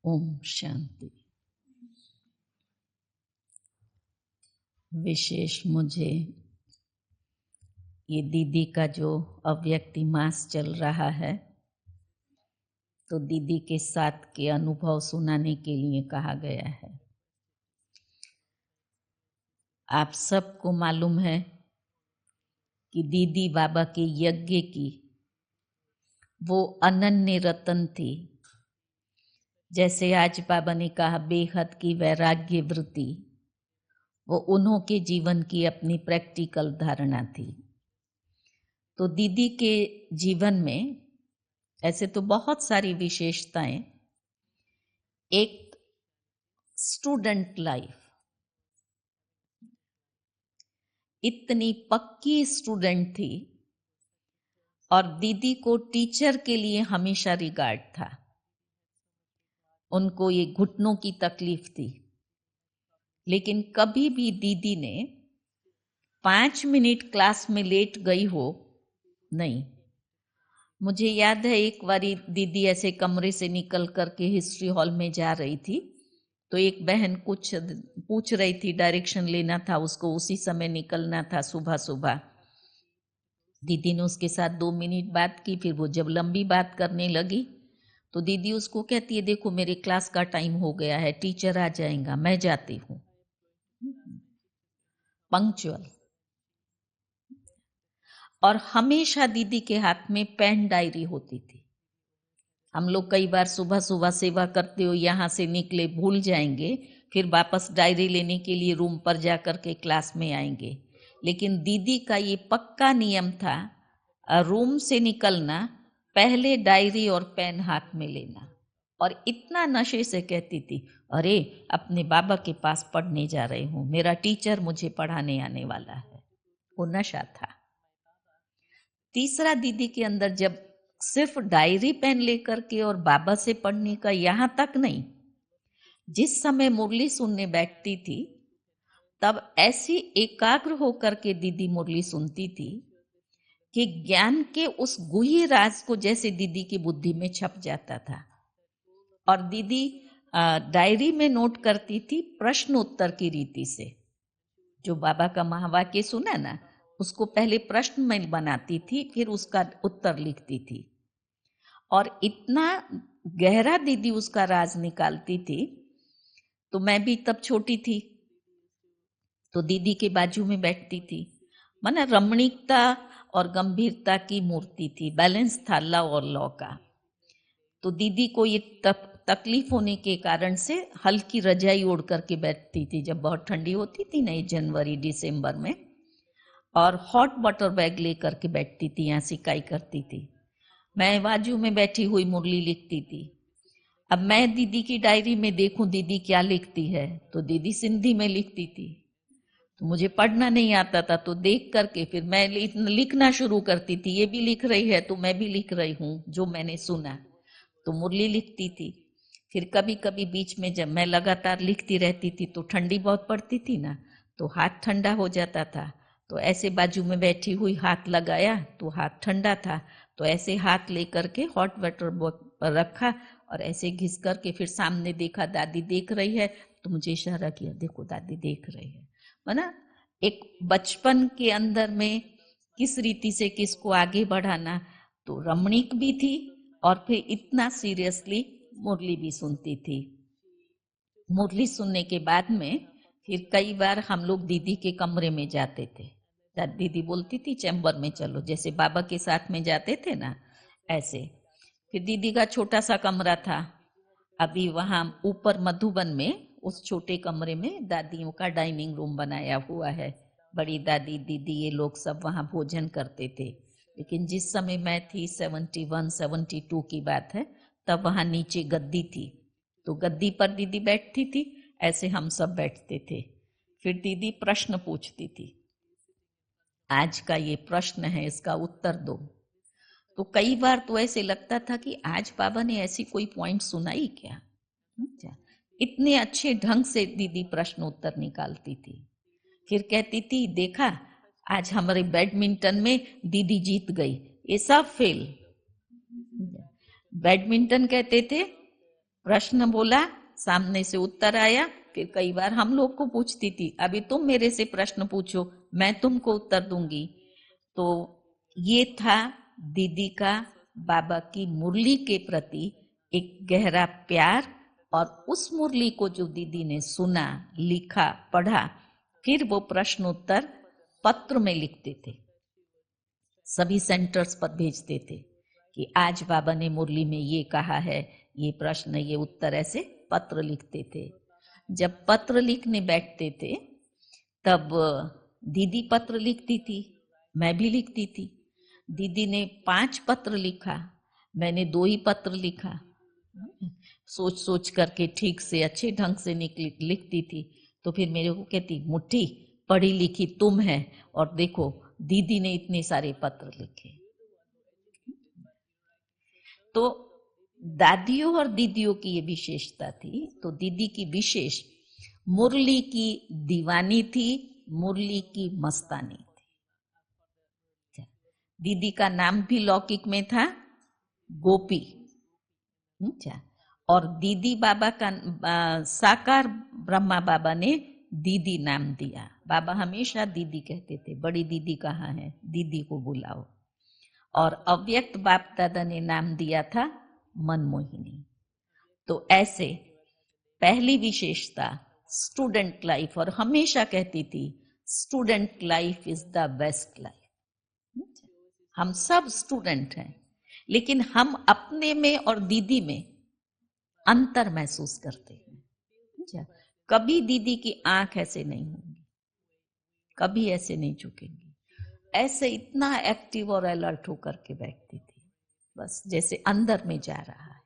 ओम शांति। विशेष मुझे ये दीदी का जो अव्यक्ति मास चल रहा है, तो दीदी के साथ के अनुभव सुनाने के लिए कहा गया है। आप सबको मालूम है कि दीदी बाबा के यज्ञ की वो अनन्य रतन थी। जैसे आज बाबा ने कहा बेहद की वैराग्य वृत्ति, वो उन्हों के जीवन की अपनी प्रैक्टिकल धारणा थी। तो दीदी के जीवन में ऐसे तो बहुत सारी विशेषताएं। एक स्टूडेंट लाइफ, इतनी पक्की स्टूडेंट थी और दीदी को टीचर के लिए हमेशा रिगार्ड था। उनको ये घुटनों की तकलीफ थी, लेकिन कभी भी दीदी ने 5 मिनट क्लास में लेट गई हो नहीं। मुझे याद है एक बारी दीदी ऐसे कमरे से निकल करके हिस्ट्री हॉल में जा रही थी, तो एक बहन कुछ पूछ रही थी, डायरेक्शन लेना था उसको, उसी समय निकलना था सुबह सुबह। दीदी ने उसके साथ 2 मिनट बात की, फिर वो जब लंबी बात करने लगी तो दीदी उसको कहती है, देखो मेरे क्लास का टाइम हो गया है, टीचर आ जाएगा, मैं जाती हूँ। पंक्चुअल। और हमेशा दीदी के हाथ में पेन डायरी होती थी। हम लोग कई बार सुबह सुबह सेवा करते हो यहाँ से निकले भूल जाएंगे, फिर वापस डायरी लेने के लिए रूम पर जाकर के क्लास में आएंगे। लेकिन दीदी का ये पक्का नियम था, रूम से निकलना पहले डायरी और पेन हाथ में लेना। और इतना नशे से कहती थी, अरे अपने बाबा के पास पढ़ने जा रही हूँ, मेरा टीचर मुझे पढ़ाने आने वाला है। वो नशा था। तीसरा, दीदी के अंदर जब सिर्फ डायरी पेन लेकर के और बाबा से पढ़ने का, यहां तक नहीं, जिस समय मुरली सुनने बैठती थी तब ऐसी एकाग्र होकर के दीदी मुरली सुनती थी कि ज्ञान के उस गुह्य राज को जैसे दीदी की बुद्धि में छप जाता था। और दीदी डायरी में नोट करती थी प्रश्न उत्तर की रीति से। जो बाबा का महावाक्य सुना ना, उसको पहले प्रश्न में बनाती थी, फिर उसका उत्तर लिखती थी। और इतना गहरा दीदी उसका राज निकालती थी। तो मैं भी तब छोटी थी, तो दीदी के बाजू में बैठती थी। माना रमणीकता और गंभीरता की मूर्ति थी, बैलेंस था लव और लॉ का। तो दीदी को ये तकलीफ होने के कारण से हल्की रजाई ओढ़ करके बैठती थी जब बहुत ठंडी होती थी ना, जनवरी दिसंबर में, और हॉट वाटर बैग लेकर के बैठती थी, यहाँ सिकाई करती थी। मैं बाजू में बैठी हुई मुरली लिखती थी। अब मैं दीदी की डायरी में देखूं दीदी क्या लिखती है, तो दीदी सिंधी में लिखती थी, तो मुझे पढ़ना नहीं आता था, तो देख करके फिर मैं लिखना शुरू करती थी। ये भी लिख रही है तो मैं भी लिख रही हूँ जो मैंने सुना, तो मुरली लिखती थी। फिर कभी कभी बीच में जब मैं लगातार लिखती रहती थी तो ठंडी बहुत पड़ती थी ना, तो हाथ ठंडा हो जाता था। तो ऐसे बाजू में बैठी हुई हाथ लगाया तो हाथ ठंडा था, तो ऐसे हाथ लेकर के हॉट वाटर पर रखा और ऐसे घिस करके फिर सामने देखा, दादी देख रही है, तो मुझे इशारा किया, देखो दादी देख रही है। ना एक बचपन के अंदर में किस रीति से किसको आगे बढ़ाना। तो रमणीक भी थी और फिर इतना सीरियसली मुरली भी सुनती थी। मुरली सुनने के बाद में फिर कई बार हम लोग दीदी के कमरे में जाते थे। दीदी बोलती थी चैम्बर में चलो, जैसे बाबा के साथ में जाते थे ना ऐसे। फिर दीदी का छोटा सा कमरा था, अभी वहां ऊपर मधुबन में उस छोटे कमरे में दादियों का डाइनिंग रूम बनाया हुआ है। बड़ी दादी दीदी ये लोग सब वहां भोजन करते थे। लेकिन जिस समय मैं थी 71-72 की बात है, तब वहां नीचे गद्दी थी, तो गद्दी पर दीदी बैठती थी, ऐसे हम सब बैठते थे। फिर दीदी प्रश्न पूछती थी, आज का ये प्रश्न है, इसका उत्तर दो। तो कई बार तो ऐसे लगता था कि आज बाबा ने ऐसी कोई पॉइंट सुनाई क्या। इतने अच्छे ढंग से दीदी प्रश्न उत्तर निकालती थी। फिर कहती थी, देखा आज हमारे बैडमिंटन में दीदी जीत गई, ये सब फेल। बैडमिंटन कहते थे प्रश्न बोला, सामने से उत्तर आया। फिर कई बार हम लोग को पूछती थी, अभी तुम मेरे से प्रश्न पूछो, मैं तुमको उत्तर दूंगी। तो ये था दीदी का बाबा की मुरली के प्रति एक गहरा प्यार। और उस मुरली को जो दीदी ने सुना, लिखा, पढ़ा, फिर वो प्रश्न उत्तर पत्र में लिखते थे, सभी सेंटर्स पर भेजते थे कि आज बाबा ने मुरली में ये कहा है, ये प्रश्न, ये उत्तर, ऐसे पत्र लिखते थे। जब पत्र लिखने बैठते थे तब दीदी पत्र लिखती थी, मैं भी लिखती थी। दीदी ने 5 पत्र लिखा, मैंने 2 ही पत्र लिखा। सोच सोच करके ठीक से अच्छे ढंग से लिखती थी। तो फिर मेरे को कहती, मुट्ठी पढ़ी लिखी तुम है, और देखो दीदी ने इतने सारे पत्र लिखे। तो दादियों और दीदियों की ये विशेषता थी। तो दीदी की विशेष मुरली की दीवानी थी, मुरली की मस्तानी थी। दीदी का नाम भी लौकिक में था गोपी। अच्छा, और दीदी बाबा का साकार ब्रह्मा बाबा ने दीदी नाम दिया। बाबा हमेशा दीदी कहते थे, बड़ी दीदी कहाँ है, दीदी को बुलाओ। और अव्यक्त बाप दादा ने नाम दिया था मनमोहिनी। तो ऐसे पहली विशेषता स्टूडेंट लाइफ, और हमेशा कहती थी student life is the best life. हम सब स्टूडेंट हैं, लेकिन हम अपने में और दीदी में अंतर महसूस करते हैं। कभी दीदी की आंख ऐसे नहीं होगी, कभी ऐसे नहीं झुकेंगी, ऐसे इतना एक्टिव और अलर्ट होकर के बैठती थी, बस जैसे अंदर में जा रहा है।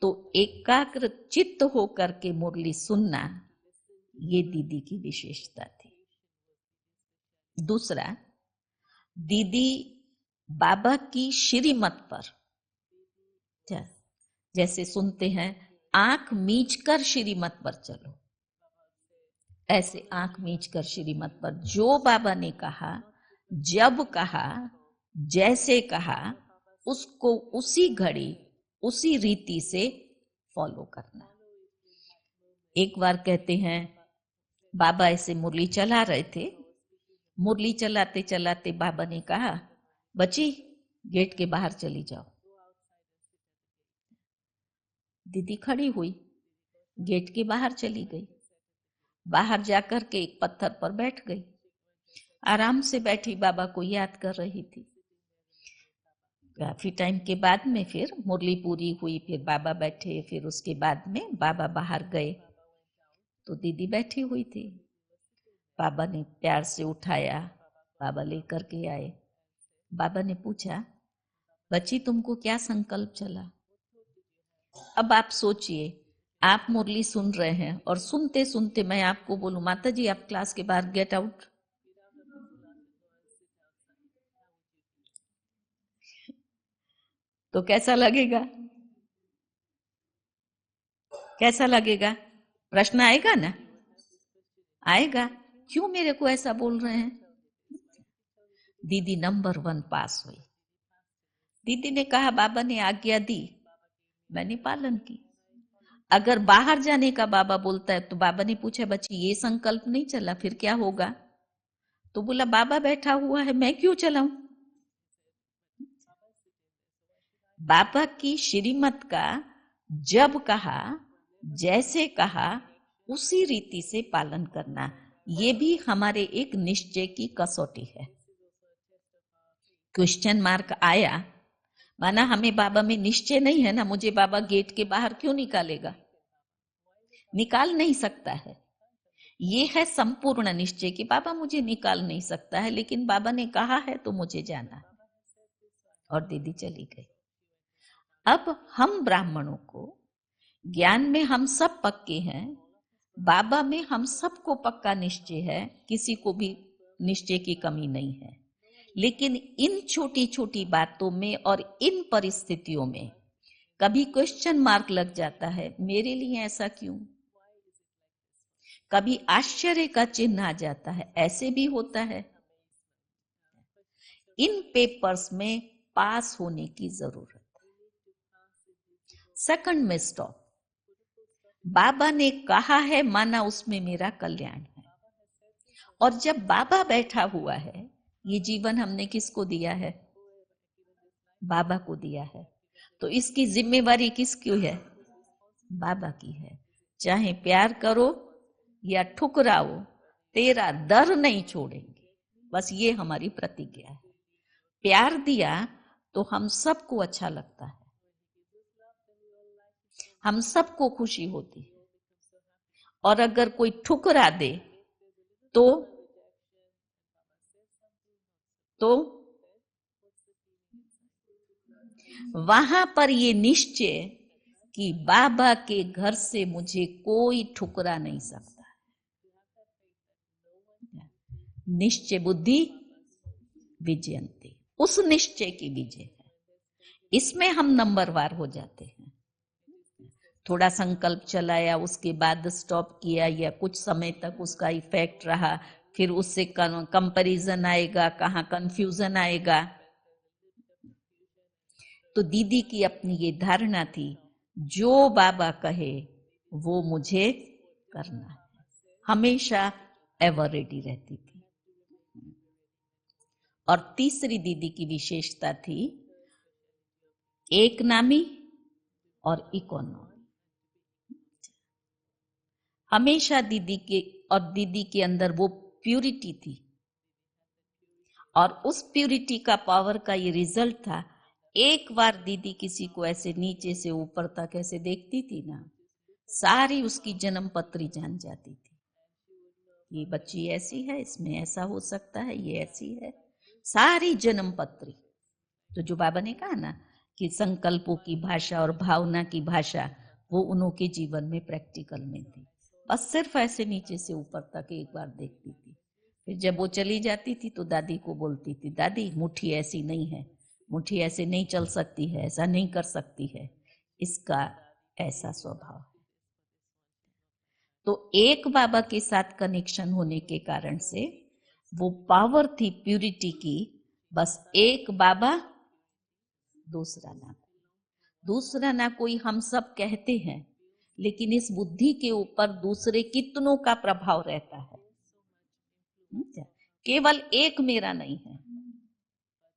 तो एकाग्र चित्त होकर के मुरली सुनना, ये दीदी की विशेषता थी। दूसरा, दीदी बाबा की श्रीमत पर, जैसे सुनते हैं आंख मीच कर श्रीमत पर चलो, ऐसे आंख मीच कर श्रीमत पर जो बाबा ने कहा, जब कहा, जैसे कहा, उसको उसी घड़ी उसी रीति से फॉलो करना। एक बार कहते हैं बाबा ऐसे मुरली चला रहे थे, मुरली चलाते चलाते बाबा ने कहा, बच्ची गेट के बाहर चली जाओ। दीदी खड़ी हुई, गेट के बाहर चली गई। बाहर जाकर के एक पत्थर पर बैठ गई, आराम से बैठी बाबा को याद कर रही थी। काफी टाइम के बाद में फिर मुरली पूरी हुई, फिर बाबा बैठे, फिर उसके बाद में बाबा बाहर गए तो दीदी बैठी हुई थी। बाबा ने प्यार से उठाया, बाबा लेकर के आए। बाबा ने पूछा, बच्ची तुमको क्या संकल्प चला? अब आप सोचिए, आप मुरली सुन रहे हैं और सुनते सुनते मैं आपको बोलूं, माता जी आप क्लास के बाहर गेट आउट, तो कैसा लगेगा? कैसा लगेगा? प्रश्न आएगा ना? आएगा, क्यों मेरे को ऐसा बोल रहे हैं? दीदी नंबर 1 पास हुई। दीदी ने कहा बाबा ने आज्ञा दी, मैंने पालन की। अगर बाहर जाने का बाबा बोलता है तो बाबा ने पूछा, बच्ची ये संकल्प नहीं चला, फिर क्या होगा? तो बोला बाबा बैठा हुआ है, मैं क्यों चलाऊं? बाबा की श्रीमत का जब कहा, जैसे कहा, उसी रीति से पालन करना, ये भी हमारे एक निश्चय की कसौटी है। क्वेश्चन मार्क आया, माना हमें बाबा में निश्चय नहीं है ना, मुझे बाबा गेट के बाहर क्यों निकालेगा? निकाल नहीं सकता है। ये है संपूर्ण निश्चय कि बाबा मुझे निकाल नहीं सकता है, लेकिन बाबा ने कहा है तो मुझे जाना है। और दीदी चली गई। अब हम ब्राह्मणों को ज्ञान में हम सब पक्के हैं, बाबा में हम सबको पक्का निश्चय है, किसी को भी निश्चय की कमी नहीं है। लेकिन इन छोटी छोटी बातों में और इन परिस्थितियों में कभी क्वेश्चन मार्क लग जाता है, मेरे लिए ऐसा क्यों? कभी आश्चर्य का चिन्ह आ जाता है, ऐसे भी होता है। इन पेपर्स में पास होने की जरूरत है। सेकंड में स्टॉप। बाबा ने कहा है माना उसमें मेरा कल्याण है। और जब बाबा बैठा हुआ है, ये जीवन हमने किसको दिया है? बाबा को दिया है। तो इसकी जिम्मेवारी किसकी है? बाबा की है। चाहे प्यार करो या ठुकराओ, तेरा दर नहीं छोड़ेंगे। बस ये हमारी प्रतिज्ञा है। प्यार दिया तो हम सबको अच्छा लगता है, हम सबको खुशी होती है। और अगर कोई ठुकरा दे तो वहां पर ये निश्चय कि बाबा के घर से मुझे कोई ठुकरा नहीं सकता। निश्चय बुद्धि विजयंती, उस निश्चय की विजय है। इसमें हम नंबरवार हो जाते हैं। थोड़ा संकल्प चलाया, उसके बाद स्टॉप किया, या कुछ समय तक उसका इफेक्ट रहा, फिर उससे कंपैरिजन आएगा, कहाँ कंफ्यूजन आएगा। तो दीदी की अपनी ये धारणा थी, जो बाबा कहे वो मुझे करना है। हमेशा एवर रेडी रहती थी। और तीसरी दीदी की विशेषता थी एक नामी और इकोनॉमी। हमेशा दीदी के अंदर वो प्यूरिटी थी। और उस प्यूरिटी का पावर का ये रिजल्ट था, एक बार दीदी किसी को ऐसे नीचे से ऊपर तक ऐसे देखती थी ना, सारी उसकी जन्म पत्री जान जाती थी। ये बच्ची ऐसी है, इसमें ऐसा हो सकता है, ये ऐसी है, सारी जन्म पत्री। तो जो बाबा ने कहा ना कि संकल्पों की भाषा और भावना की भाषा, वो उनके जीवन में प्रैक्टिकल में थी। बस सिर्फ ऐसे नीचे से ऊपर तक एक बार देखती थी। फिर जब वो चली जाती थी तो दादी को बोलती थी, दादी मुट्ठी ऐसी नहीं है, मुट्ठी ऐसे नहीं चल सकती है, ऐसा नहीं कर सकती है, इसका ऐसा स्वभाव है। तो एक बाबा के साथ कनेक्शन होने के कारण से वो पावर थी प्यूरिटी की। बस एक बाबा, दूसरा ना कोई। हम सब कहते हैं, लेकिन इस बुद्धि के ऊपर दूसरे कितनों का प्रभाव रहता है। केवल एक मेरा नहीं है,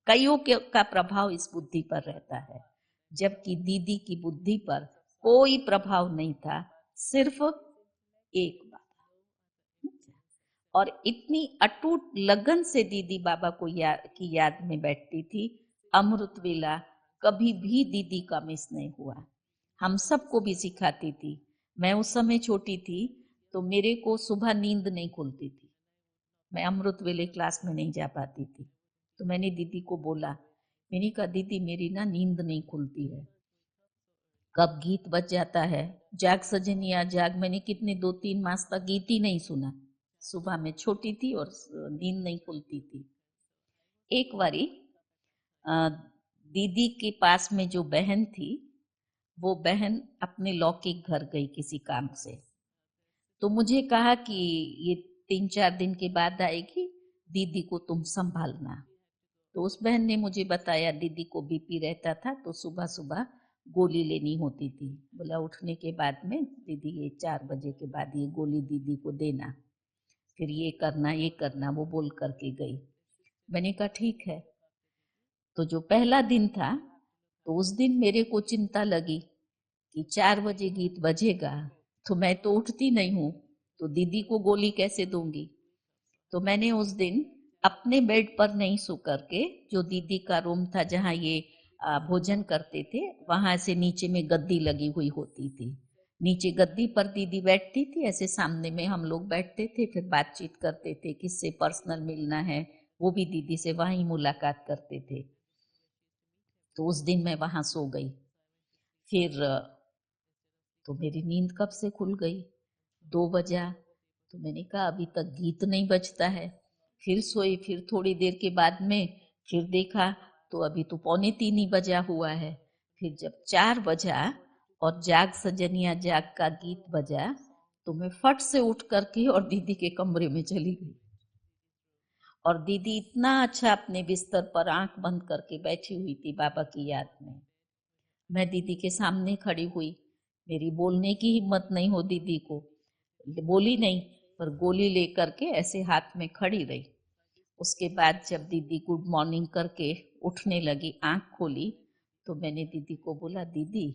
कईयों का प्रभाव इस बुद्धि पर रहता है। जबकि दीदी की बुद्धि पर कोई प्रभाव नहीं था, सिर्फ एक बाबा। और इतनी अटूट लगन से दीदी बाबा को की याद में बैठती थी। अमृत वेला कभी भी दीदी का मिस नहीं हुआ। हम सबको भी सिखाती थी। मैं उस समय छोटी थी तो मेरे को सुबह नींद नहीं खुलती थी, मैं अमृत वेले क्लास में नहीं जा पाती थी। तो मैंने दीदी को बोला, मैंने कहा दीदी मेरी ना नींद नहीं खुलती है, कब गीत बज जाता है, जाग सजनिया जाग, मैंने कितने 2-3 मास तक गीत ही नहीं सुना। सुबह में छोटी थी और नींद नहीं खुलती थी। एक बारी दीदी के पास में जो बहन थी, वो बहन अपने लौकिक घर गई किसी काम से। तो मुझे कहा कि ये 3-4 दिन के बाद आएगी, दीदी को तुम संभालना। तो उस बहन ने मुझे बताया दीदी को बीपी रहता था, तो सुबह सुबह गोली लेनी होती थी। बोला उठने के बाद में दीदी ये 4 बजे के बाद ये गोली दीदी को देना, फिर ये करना वो बोल करके गई। मैंने कहा ठीक है। तो जो पहला दिन था, तो उस दिन मेरे को चिंता लगी कि 4 बजे गीत बजेगा, तो मैं तो उठती नहीं हूँ, तो दीदी को गोली कैसे दूंगी। तो मैंने उस दिन अपने बेड पर नहीं सो करके, जो दीदी का रूम था जहाँ ये भोजन करते थे, वहां से नीचे में गद्दी लगी हुई होती थी, नीचे गद्दी पर दीदी बैठती थी, ऐसे सामने में हम लोग बैठते थे, फिर बातचीत करते थे, किससे पर्सनल मिलना है वो भी दीदी से वहीं मुलाकात करते थे। तो उस दिन मैं वहां सो गई। फिर तो मेरी नींद कब से खुल गई, 2 बजा। तो मैंने कहा अभी तक गीत नहीं बजता है। फिर सोई, फिर थोड़ी देर के बाद में फिर देखा तो अभी तो 2:45 ही बजा हुआ है। फिर जब 4 बजा और जाग सजनिया जाग का गीत बजा, तो मैं फट से उठ करके और दीदी के कमरे में चली गई। और दीदी इतना अच्छा अपने बिस्तर पर आंख बंद करके बैठी हुई थी बाबा की याद में। मैं दीदी के सामने खड़ी हुई, मेरी बोलने की हिम्मत नहीं हो दीदी को, बोली नहीं, पर गोली लेकर के ऐसे हाथ में खड़ी रही। उसके बाद जब दीदी गुड मॉर्निंग करके उठने लगी, आंख खोली, तो मैंने दीदी को बोला, दीदी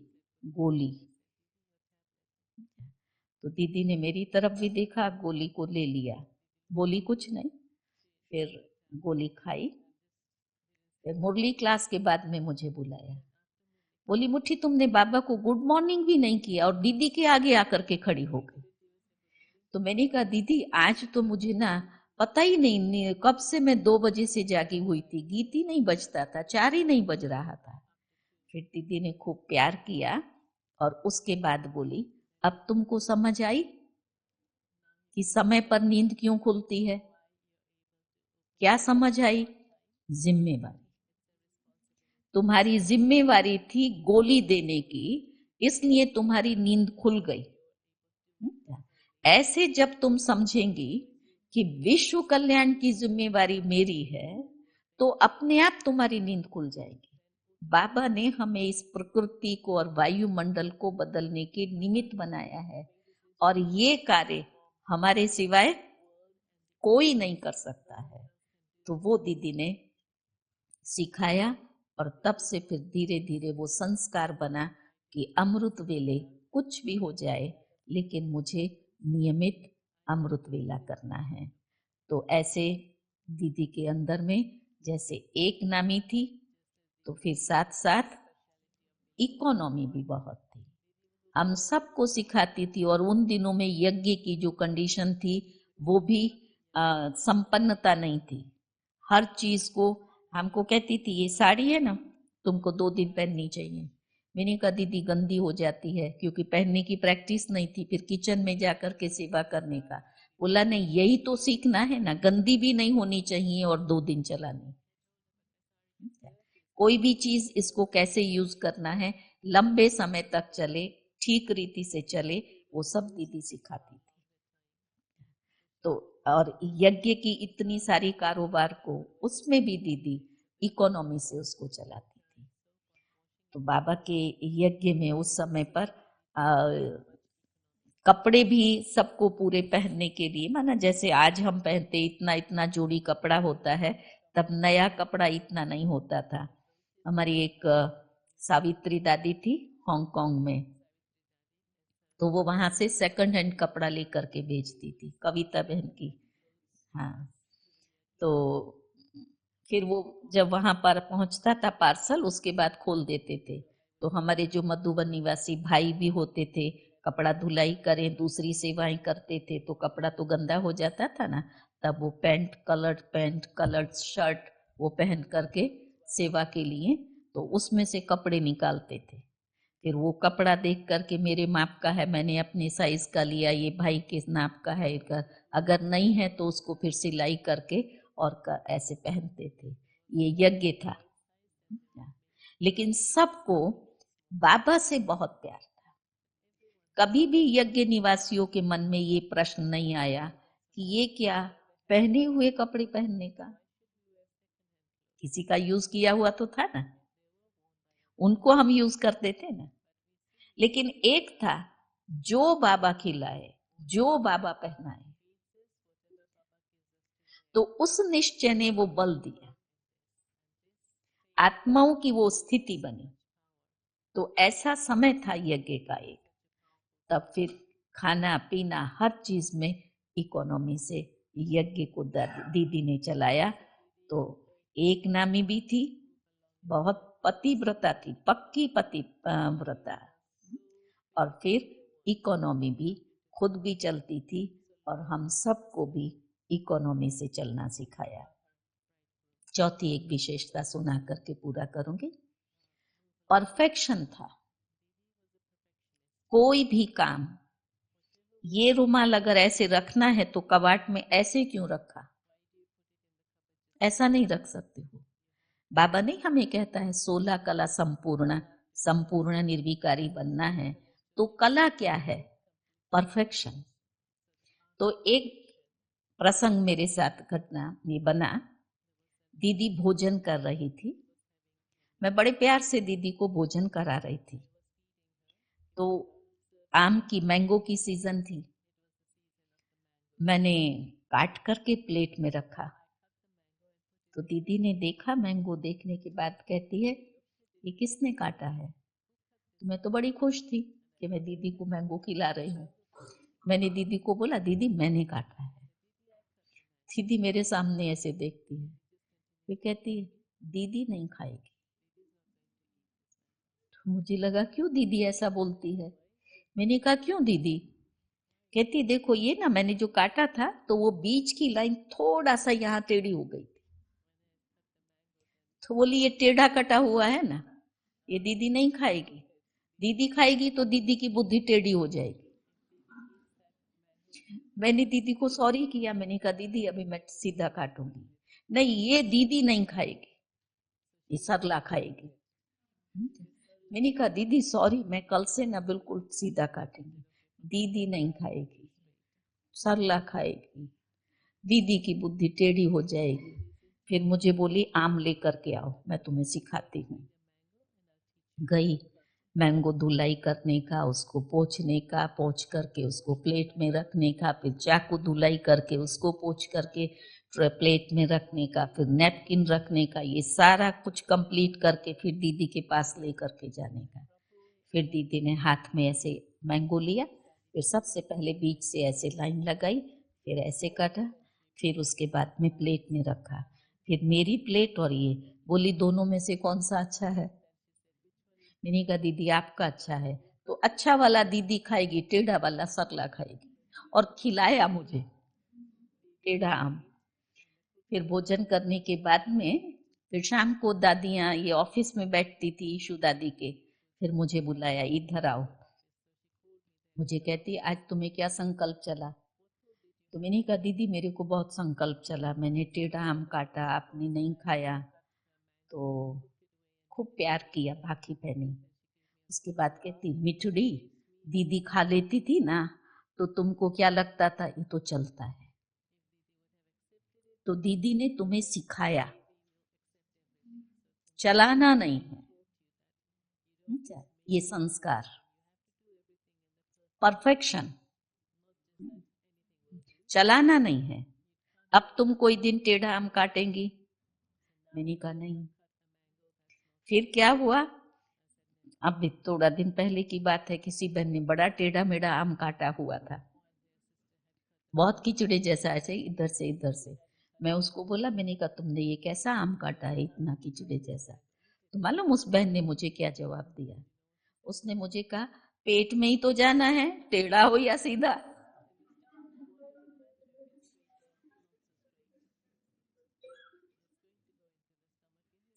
गोली। तो दीदी ने मेरी तरफ भी देखा, गोली को ले लिया, बोली कुछ नहीं, फिर गोली खाई। फिर मुरली क्लास के बाद में मुझे बुलाया, बोली, मुट्ठी तुमने बाबा को गुड मॉर्निंग भी नहीं किया और दीदी के आगे आकर के खड़ी हो गई। तो मैंने कहा, दीदी आज तो मुझे ना पता ही नहीं, कब से मैं 2 बजे से जागी हुई थी, गीत ही नहीं बजता था, 4 ही नहीं बज रहा था। फिर दीदी ने खूब प्यार किया और उसके बाद बोली, अब तुमको समझ आई कि समय पर नींद क्यों खुलती है? क्या समझ आई? जिम्मेवारी। तुम्हारी जिम्मेवारी थी गोली देने की, इसलिए तुम्हारी नींद खुल गई। ऐसे जब तुम समझेंगी कि विश्व कल्याण की जिम्मेवारी मेरी है, तो अपने आप तुम्हारी नींद खुल जाएगी। बाबा ने हमें इस प्रकृति को और वायुमंडल को बदलने के निमित्त बनाया है, और ये कार्य हमारे सिवाय कोई नहीं कर सकता है। तो वो दीदी ने सिखाया, और तब से फिर धीरे धीरे वो संस्कार बना कि अमृत वेले कुछ भी हो जाए, लेकिन मुझे नियमित अमृत वेला करना है। तो ऐसे दीदी के अंदर में जैसे एक नामी थी, तो फिर साथ साथ इकोनॉमी भी बहुत थी। हम सबको सिखाती थी, और उन दिनों में यज्ञ की जो कंडीशन थी वो भी संपन्नता नहीं थी। हर चीज को हमको कहती थी, ये साड़ी है ना, तुमको 2 दिन पहननी चाहिए। मैंने कहा, दीदी गंदी हो जाती है, क्योंकि पहनने की प्रैक्टिस नहीं थी, फिर किचन में जाकर के सेवा करने का। बोला, नहीं, यही तो सीखना है ना, गंदी भी नहीं होनी चाहिए और 2 दिन चलानी। कोई भी चीज इसको कैसे यूज करना है, लंबे समय तक चले, ठीक रीति से चले, वो सब दीदी सिखाती थी। तो और यज्ञ की इतनी सारी कारोबार को, उसमें भी दीदी इकोनॉमी से उसको चलाती थी। तो बाबा के यज्ञ में उस समय पर कपड़े भी सबको पूरे पहनने के लिए, माना जैसे आज हम पहनते इतना इतना जोड़ी कपड़ा होता है, तब नया कपड़ा इतना नहीं होता था। हमारी एक सावित्री दादी थी हांगकांग में, तो वो वहां से सेकंड हैंड कपड़ा लेकर के बेचती थी, कविता बहन की। हाँ, तो फिर वो जब वहां पर पहुंचता था पार्सल, उसके बाद खोल देते थे। तो हमारे जो मधुबन निवासी भाई भी होते थे, कपड़ा धुलाई करें, दूसरी सेवाएं करते थे, तो कपड़ा तो गंदा हो जाता था ना, तब वो पैंट कलर्ड शर्ट वो पहन करके सेवा के लिए, तो उसमें से कपड़े निकालते थे। फिर वो कपड़ा देख करके, मेरे माप का है, मैंने अपने साइज का लिया, ये भाई के नाप का है, अगर नहीं है तो उसको फिर सिलाई करके और ऐसे पहनते थे। ये यज्ञ था। लेकिन सबको बाबा से बहुत प्यार था। कभी भी यज्ञ निवासियों के मन में ये प्रश्न नहीं आया कि ये क्या पहने हुए कपड़े पहनने का। किसी का यूज किया हुआ तो था ना, उनको हम यूज करते थे ना। लेकिन एक था, जो बाबा खिलाए, जो बाबा पहनाए, तो उस निश्चय ने वो बल दिया, आत्माओं की वो स्थिति बनी। तो ऐसा समय था यज्ञ का एक। तब फिर खाना पीना हर चीज में इकोनॉमी से यज्ञ को दीदी ने चलाया। तो एक नामी भी थी, बहुत पतिव्रता थी, पक्की पतिव्रता, और फिर इकोनॉमी भी खुद भी चलती थी, और हम सबको भी इकोनॉमी से चलना सिखाया। चौथी एक विशेषता सुना करके पूरा करूंगी। परफेक्शन था। कोई भी काम, ये रुमाल अगर ऐसे रखना है तो कबाड़ में ऐसे क्यों रखा, ऐसा नहीं रख सकते हो। बाबा नहीं हमें कहता है 16 कला संपूर्ण, संपूर्ण निर्विकारी बनना है। तो कला क्या है? परफेक्शन। तो एक प्रसंग मेरे साथ घटना ये बना, दीदी भोजन कर रही थी, मैं बड़े प्यार से दीदी को भोजन करा रही थी। तो आम की, मैंगो की सीजन थी। मैंने काट करके प्लेट में रखा, तो दीदी ने देखा, मैंगो देखने के बाद कहती है ये किसने काटा है। तो मैं तो बड़ी खुश थी कि मैं दीदी को मैंगो खिला रही हूँ। मैंने दीदी को बोला, दीदी मैंने काटा है। दीदी मेरे सामने ऐसे देखती है, फिर कहती है दीदी नहीं खाएगी। तो मुझे लगा क्यों दीदी ऐसा बोलती है। मैंने कहा क्यों दीदी। कहती देखो ये ना, मैंने जो काटा था तो वो बीच की लाइन थोड़ा सा यहाँ टेढ़ी हो गई थी। तो बोली ये टेढ़ा कटा हुआ है ना, ये दीदी नहीं खाएगी। दीदी खाएगी तो दीदी की बुद्धि टेढ़ी हो जाएगी। मैंने दीदी को सॉरी किया। मैंने कहा दीदी अभी मैं सीधा काटूंगी। नहीं, ये दीदी नहीं खाएगी, ये सरला खाएगी। मैंने कहा दीदी सॉरी, मैं कल से ना बिल्कुल सीधा काटेंगे। दीदी नहीं खाएगी, सरला खाएगी, दीदी की बुद्धि टेढ़ी हो जाएगी। फिर मुझे बोली आम लेकर के आओ, मैं तुम्हें सिखाती हूँ। गई, मैंगो धुलाई करने का, उसको पोंछने का, पोंछ करके उसको प्लेट में रखने का, फिर चाकू धुलाई करके उसको पोंछ करके प्लेट में रखने का, फिर नैपकिन रखने का, ये सारा कुछ कंप्लीट करके फिर दीदी के पास ले करके जाने का। फिर दीदी ने हाथ में ऐसे मैंगो लिया, फिर सबसे पहले बीच से ऐसे लाइन लगाई, फिर ऐसे काटा, फिर उसके बाद में प्लेट में रखा। फिर मेरी प्लेट और ये बोली दोनों में से कौन सा अच्छा है। मैंने कहा दीदी आपका अच्छा है। तो अच्छा वाला दीदी खाएगी, टेढ़ा वाला सरला खाएगी। और खिलाया मुझे टेढ़ा आम। फिर भोजन करने के बाद में फिर शाम को दादियाँ, ये ऑफिस में बैठती थी ईशु दादी के, फिर मुझे बुलाया, इधर आओ। मुझे कहती आज तुम्हें क्या संकल्प चला। तो मैंने कहा दीदी मेरे को बहुत संकल्प चला, मैंने टेढ़ा आम काटा, आपने नहीं खाया, तो खूब प्यार किया भाखी पहनी। उसके बाद कहती मिठुड़ी, दीदी खा लेती थी ना तो तुमको क्या लगता था ये तो चलता है, तो दीदी ने तुम्हें सिखाया, चलाना नहीं है। ये संस्कार, परफेक्शन, चलाना नहीं है। अब तुम कोई दिन टेढ़ा आम काटेंगी। मैंने कहा नहीं। फिर क्या हुआ, अब थोड़ा दिन पहले की बात है, किसी बहन ने बड़ा टेढ़ा मेढ़ा आम काटा हुआ था, बहुत कीचड़े जैसा, ऐसे इधर से इधर से। मैं उसको बोला, मैंने कहा तुमने ये कैसा आम काटा है इतना कीचड़े जैसा। तो मालूम उस बहन ने मुझे क्या जवाब दिया। उसने मुझे कहा पेट में ही तो जाना है, टेढ़ा हो या सीधा।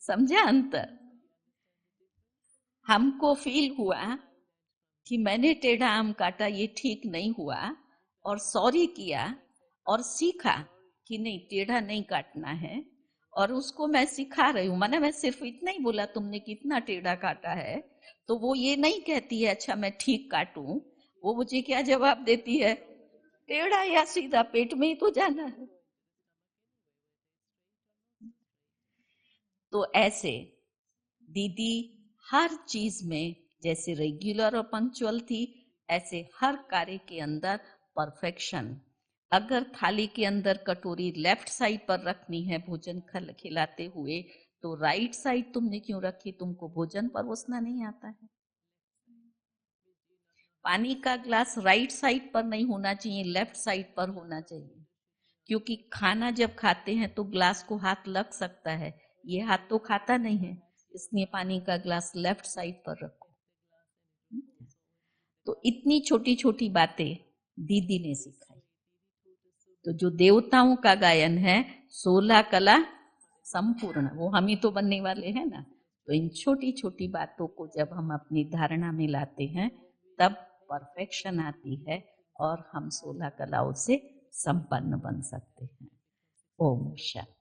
समझा अंतर। हमको फील हुआ कि मैंने टेढ़ा आम काटा, ये ठीक नहीं हुआ, और सॉरी किया और सीखा कि नहीं टेढ़ा नहीं काटना है। और उसको मैं सिखा रही हूँ, माना मैं सिर्फ इतना ही बोला तुमने कितना टेढ़ा काटा है, तो वो ये नहीं कहती है अच्छा मैं ठीक काटूं। वो मुझे क्या जवाब देती है, टेढ़ा या सीधा पेट में ही तो जाना है। तो ऐसे दीदी हर चीज में जैसे रेगुलर और पंक्चुअल थी, ऐसे हर कार्य के अंदर परफेक्शन। अगर थाली के अंदर कटोरी लेफ्ट साइड पर रखनी है भोजन खिलाते हुए, तो राइट साइड तुमने क्यों रखी, तुमको भोजन परोसना नहीं आता है। पानी का ग्लास राइट साइड पर नहीं होना चाहिए, लेफ्ट साइड पर होना चाहिए, क्योंकि खाना जब खाते हैं तो ग्लास को हाथ लग सकता है, ये हाथ तो खाता नहीं है, इसलिए पानी का ग्लास लेफ्ट साइड पर रखो। तो इतनी छोटी छोटी बातें दीदी ने सिखाई। तो जो देवताओं का गायन है 16 कला संपूर्ण, वो हम ही तो बनने वाले हैं ना। तो इन छोटी छोटी बातों को जब हम अपनी धारणा में लाते हैं तब परफेक्शन आती है और हम 16 कलाओं से संपन्न बन सकते हैं। ओम शांति।